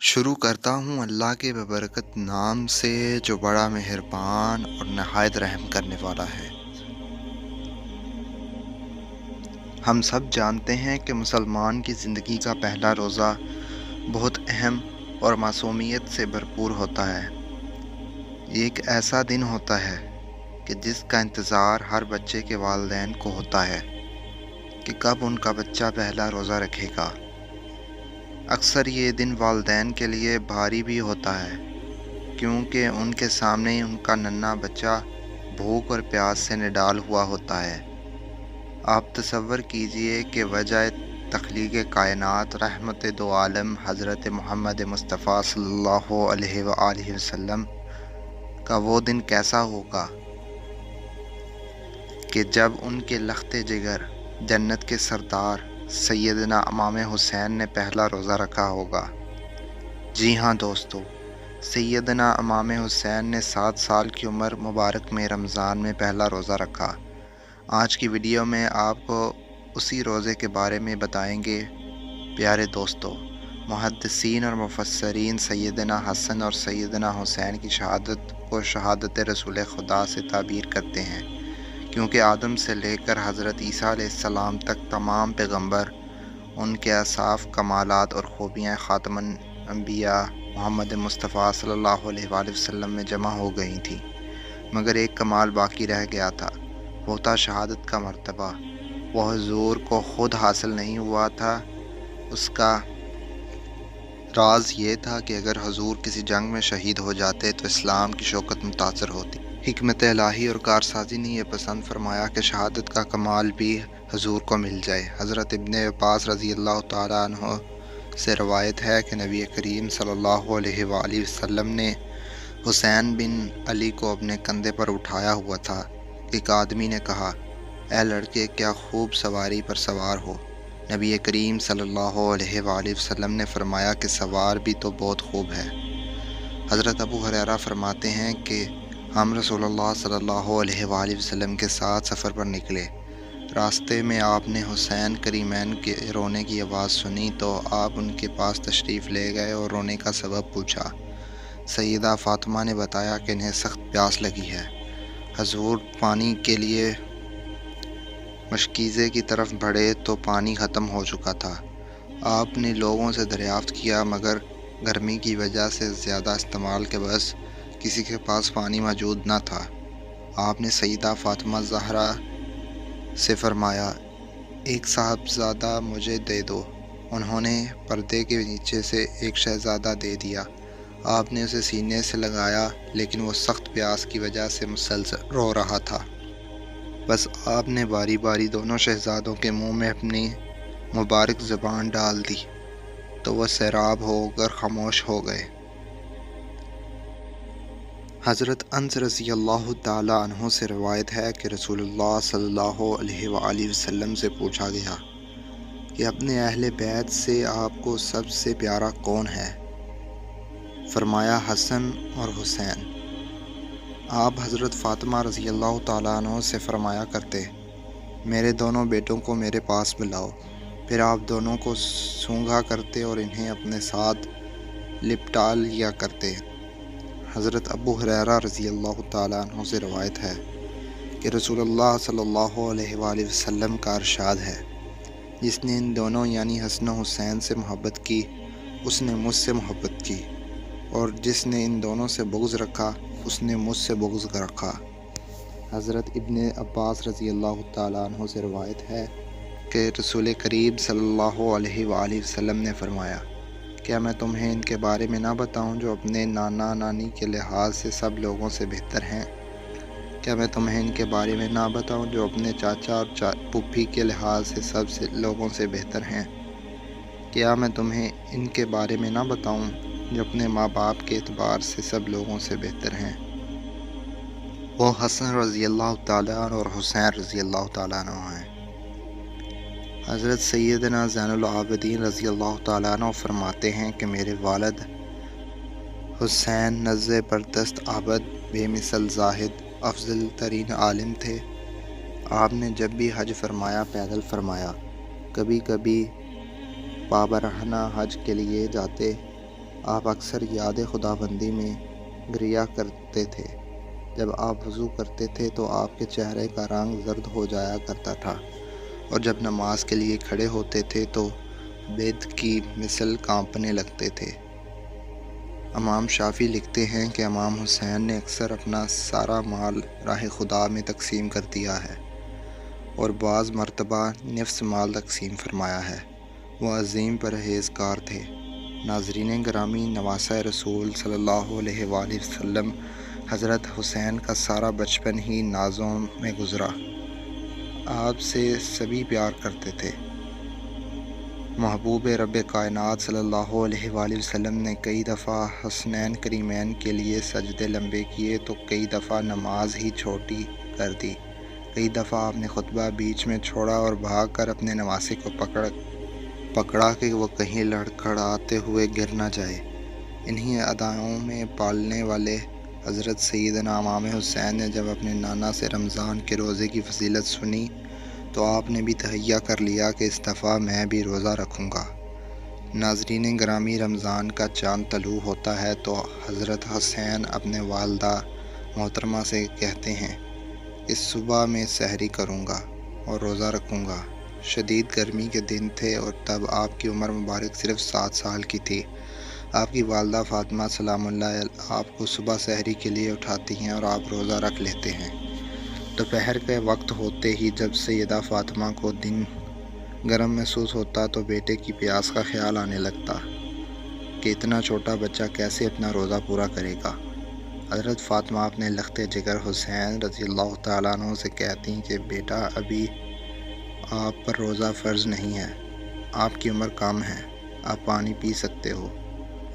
शुरू करता हूँ अल्लाह के बबरकत नाम से जो बड़ा मेहरबान और नहायत रहम करने वाला है। हम सब जानते हैं कि मुसलमान की ज़िंदगी का पहला रोज़ा बहुत अहम और मासूमियत से भरपूर होता है। ये एक ऐसा दिन होता है कि जिसका इंतज़ार हर बच्चे के वालिदैन को होता है कि कब उनका बच्चा पहला रोज़ा रखेगा। अक्सर ये दिन वालिदैन के लिए भारी भी होता है, क्योंकि उनके सामने ही उनका नन्हा बच्चा भूख और प्यास से निडाल हुआ होता है। आप तसव्वुर कीजिए कि वजह तख्लीक़ कायनात रहमत दो आलम हज़रत मोहम्मद मुस्तफ़ा सल्लल्लाहु अलैहि वसल्लम का वो दिन कैसा होगा कि जब उनके लख्ते जिगर जन्नत के सरदार सैयदना इमाम हुसैन ने पहला रोज़ा रखा होगा। जी हाँ दोस्तों, सैयदना इमाम हुसैन ने 7 साल की उम्र मुबारक में रमज़ान में पहला रोज़ा रखा। आज की वीडियो में आपको उसी रोज़े के बारे में बताएंगे। प्यारे दोस्तों, मुहद्दिसीन और मुफस्सरीन सैयदना हसन और सैयदना हुसैन की शहादत को शहादत रसूल खुदा से ताबीर करते हैं, क्योंकि आदम से लेकर हज़रत ईसा अलैहिस्सलाम तक तमाम पैगंबर उनके असाफ कमालात और खूबियाँ ख़ातमुन अंबिया मोहम्मद मुस्तफ़ा सल्लल्लाहु अलैहि वसल्लम में जमा हो गई थी, मगर एक कमाल बाकी रह गया था। वो था शहादत का मर्तबा। वो हुजूर को ख़ुद हासिल नहीं हुआ था। उसका राज ये था कि अगर हुजूर किसी जंग में शहीद हो जाते तो इस्लाम की शौकत मुतासर होती। हिकमत इलाही और कारसाजी ने यह पसंद फरमाया कि शहादत का कमाल भी हुजूर को मिल जाए। हज़रत इब्ने अब्बास रज़ी अल्लाह तआला अन्हु से रवायत है कि नबी करीम सल्लल्लाहु अलैहि वसल्लम ने हुसैन बिन अली को अपने कंधे पर उठाया हुआ था। एक आदमी ने कहा, ऐ लड़के, क्या खूब सवारी पर सवार हो। नबी करीम सल्लल्लाहु अलैहि वसल्लम ने फरमाया कि सवार भी तो बहुत खूब है। हज़रत अबू हुरैरा फरमाते हैं कि हम रसूलुल्लाह सल्लल्लाहु अलैहि वसल्लम के साथ सफ़र पर निकले। रास्ते में आपने हुसैन करीमैन के रोने की आवाज़ सुनी तो आप उनके पास तशरीफ़ ले गए और रोने का सबब पूछा। सैयदा फ़ातिमा ने बताया कि इन्हें सख्त प्यास लगी है। हुजूर पानी के लिए मशकीज़े की तरफ बढ़े तो पानी ख़त्म हो चुका था। आपने लोगों से दरियाफ़्त किया, मगर गर्मी की वजह से ज़्यादा इस्तेमाल के बस किसी के पास पानी मौजूद न था। आपने सैयदा फ़ातिमा ज़हरा से फरमाया, एक साहबज़ादा मुझे दे दो। उन्होंने पर्दे के नीचे से एक शहज़ादा दे दिया। आपने उसे सीने से लगाया, लेकिन वो सख्त प्यास की वजह से मुसलसल रो रहा था। बस आपने बारी बारी दोनों शहज़ादों के मुंह में अपनी मुबारक ज़बान डाल दी तो वह सैराब होकर खामोश हो गए। हज़रत अनस रज़ी अल्लाह ताला अन्हु से रवायत है कि रसूलुल्लाह सल्लल्लाहु अलैहि वसल्लम से पूछा गया कि अपने अहले बैत से आपको सबसे प्यारा कौन है। फरमाया, हसन और हुसैन। आप हज़रत फ़ातिमा रज़ी अल्लाह ताला अन्हा से फरमाया करते, मेरे दोनों बेटों को मेरे पास बुलाओ। फिर आप दोनों को सूंघा करते और इन्हें अपने साथ लिपटा लिया करते। हज़रत अबू हुरैरा रज़ी अल्लाह ताला अन्हु से रवायत है कि रसूलुल्लाह सल्लल्लाहु अलैहि वसल्लम का इरशाद है, जिसने इन दोनों यानी हसन और हुसैन से मोहब्बत की उसने मुझसे मोहब्बत की, और जिसने इन दोनों से बुग़्ज़ रखा उसने मुझसे बुग़्ज़ रखा। हज़रत इब्ने अब्बास रज़ी अल्लाह ताला अन्हु से रवायत है कि रसूल करीम सल्लल्लाहु अलैहि वसल्लम ने फरमाया, क्या मैं तुम्हें इनके बारे में ना बताऊं जो अपने नाना नानी के लिहाज से सब लोगों से बेहतर हैं। क्या मैं तुम्हें इनके बारे में ना बताऊं जो अपने चाचा और पुप्पी के लिहाज से सब से लोगों से बेहतर हैं। क्या मैं तुम्हें इनके बारे में ना बताऊं जो अपने माँ बाप के एतबार से सब लोगों से बेहतर हैं। वो हसन रज़ी अल्लाह ताला और हुसैन रज़ी अल्लाह ताला अन्हु हैं। हज़रत सैयदना ज़ैनुल आबिदीन रज़ी अल्लाह ताला अन्हु फरमाते हैं कि मेरे वालिद हुसैन नज़्ज़े बरदस्त आबद बेमिसल ज़ाहिद अफजल तरीन आलिम थे। आपने जब भी हज फरमाया पैदल फरमाया, कभी कभी बाबरहना हज के लिए जाते آپ اکثر یاد خداوندی میں گریہ کرتے تھے۔ جب آپ وضو کرتے تھے تو آپ کے چہرے کا رنگ زرد ہو جایا کرتا تھا، اور جب نماز کے لیے کھڑے ہوتے تھے تو بید کی مثل کانپنے لگتے تھے۔ امام شافعی لکھتے ہیں کہ امام حسین نے اکثر اپنا سارا مال راہ خدا میں تقسیم کر دیا ہے، اور بعض مرتبہ نصف مال تقسیم فرمایا ہے۔ وہ عظیم پرہیزگار تھے۔ ناظرین گرامی، نواسۂ رسول صلی اللہ علیہ وآلہ وسلم حضرت حسین کا سارا بچپن ہی نازوں میں گزرا۔ آپ سے سبھی پیار کرتے تھے۔ محبوب رب کائنات صلی اللہ علیہ وآلہ وسلم نے کئی دفعہ حسنین کریمین کے لیے سجدے لمبے کیے تو کئی دفعہ نماز ہی چھوٹی کر دی۔ کئی دفعہ آپ نے خطبہ بیچ میں چھوڑا اور بھاگ کر اپنے نواسے کو پکڑا کہ وہ کہیں لڑکھڑاتے ہوئے گر نہ جائے۔ انہی اداؤں میں پالنے والے حضرت سیدنا امام حسین نے جب اپنے نانا سے رمضان کے روزے کی فضیلت سنی تو آپ نے بھی تہیہ کر لیا کہ اس دفعہ میں بھی روزہ رکھوں گا۔ ناظرین گرامی، رمضان کا چاند طلوع ہوتا ہے تو حضرت حسین اپنے والدہ محترمہ سے کہتے ہیں کہ صبح میں سحری کروں گا اور روزہ رکھوں گا۔ شدید گرمی کے دن تھے اور تب آپ کی عمر مبارک صرف 7 سال کی تھی۔ آپ کی والدہ فاطمہ سلام اللہ علیہا آپ کو صبح سحری کے لیے اٹھاتی ہیں اور آپ روزہ رکھ لیتے ہیں۔ دوپہر کے وقت ہوتے ہی جب سیدہ فاطمہ کو دن گرم محسوس ہوتا تو بیٹے کی پیاس کا خیال آنے لگتا کہ اتنا چھوٹا بچہ کیسے اپنا روزہ پورا کرے گا۔ حضرت فاطمہ اپنے لخت جگر حسین رضی اللہ تعالیٰ عنہ سے کہتی کہ بیٹا، ابھی آپ پر روزہ فرض نہیں ہے، آپ کی عمر کم ہے، آپ پانی پی سکتے ہو۔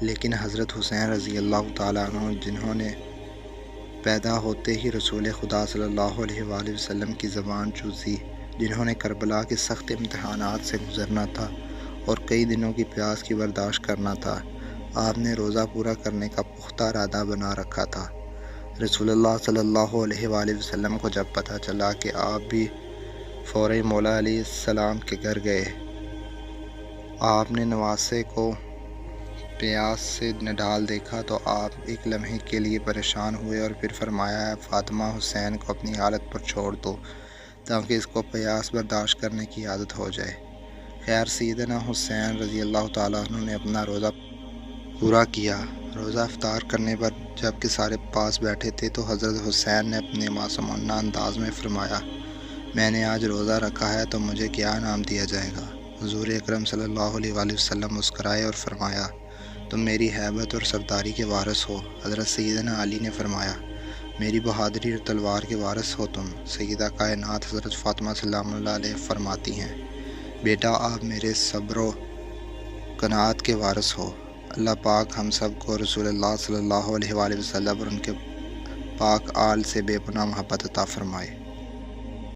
لیکن حضرت حسین رضی اللہ تعالیٰ عنہ، جنہوں نے پیدا ہوتے ہی رسول خدا صلی اللہ علیہ وآلہ وسلم کی زبان چوسی، جنہوں نے کربلا کے سخت امتحانات سے گزرنا تھا اور کئی دنوں کی پیاس کی برداشت کرنا تھا، آپ نے روزہ پورا کرنے کا پختہ ارادہ بنا رکھا تھا۔ رسول اللہ صلی اللہ علیہ وآلہ وسلم کو جب پتہ چلا کہ آپ بھی فوری مولا علیہ السلام کے گھر گئے، آپ نے نواسے کو پیاس سے نڈال دیکھا تو آپ ایک لمحے کے لیے پریشان ہوئے اور پھر فرمایا، فاطمہ، حسین کو اپنی حالت پر چھوڑ دو تاکہ اس کو پیاس برداشت کرنے کی عادت ہو جائے۔ خیر، سیدنا حسین رضی اللہ تعالیٰ عنہ نے اپنا روزہ پورا کیا۔ روزہ افطار کرنے پر جب کہ سارے پاس بیٹھے تھے تو حضرت حسین نے اپنے معصومانہ انداز میں فرمایا، میں نے آج روزہ رکھا ہے تو مجھے کیا انعام دیا جائے گا؟ حضور اکرم صلی اللہ علیہ وآلہ وسلم مسکرائے اور فرمایا، تم میری ہیبت اور سرداری کے وارث ہو۔ حضرت سیدنا علی نے فرمایا، میری بہادری اور تلوار کے وارث ہو تم۔ سیدہ کائنات حضرت فاطمہ سلام اللہ علیہ فرماتی ہیں، بیٹا، آپ میرے صبر و قناعت کے وارث ہو۔ اللہ پاک ہم سب کو رسول اللہ صلی اللہ علیہ وآلہ وسلم اور ان کے پاک آل سے بے پناہ محبت عطا فرمائے۔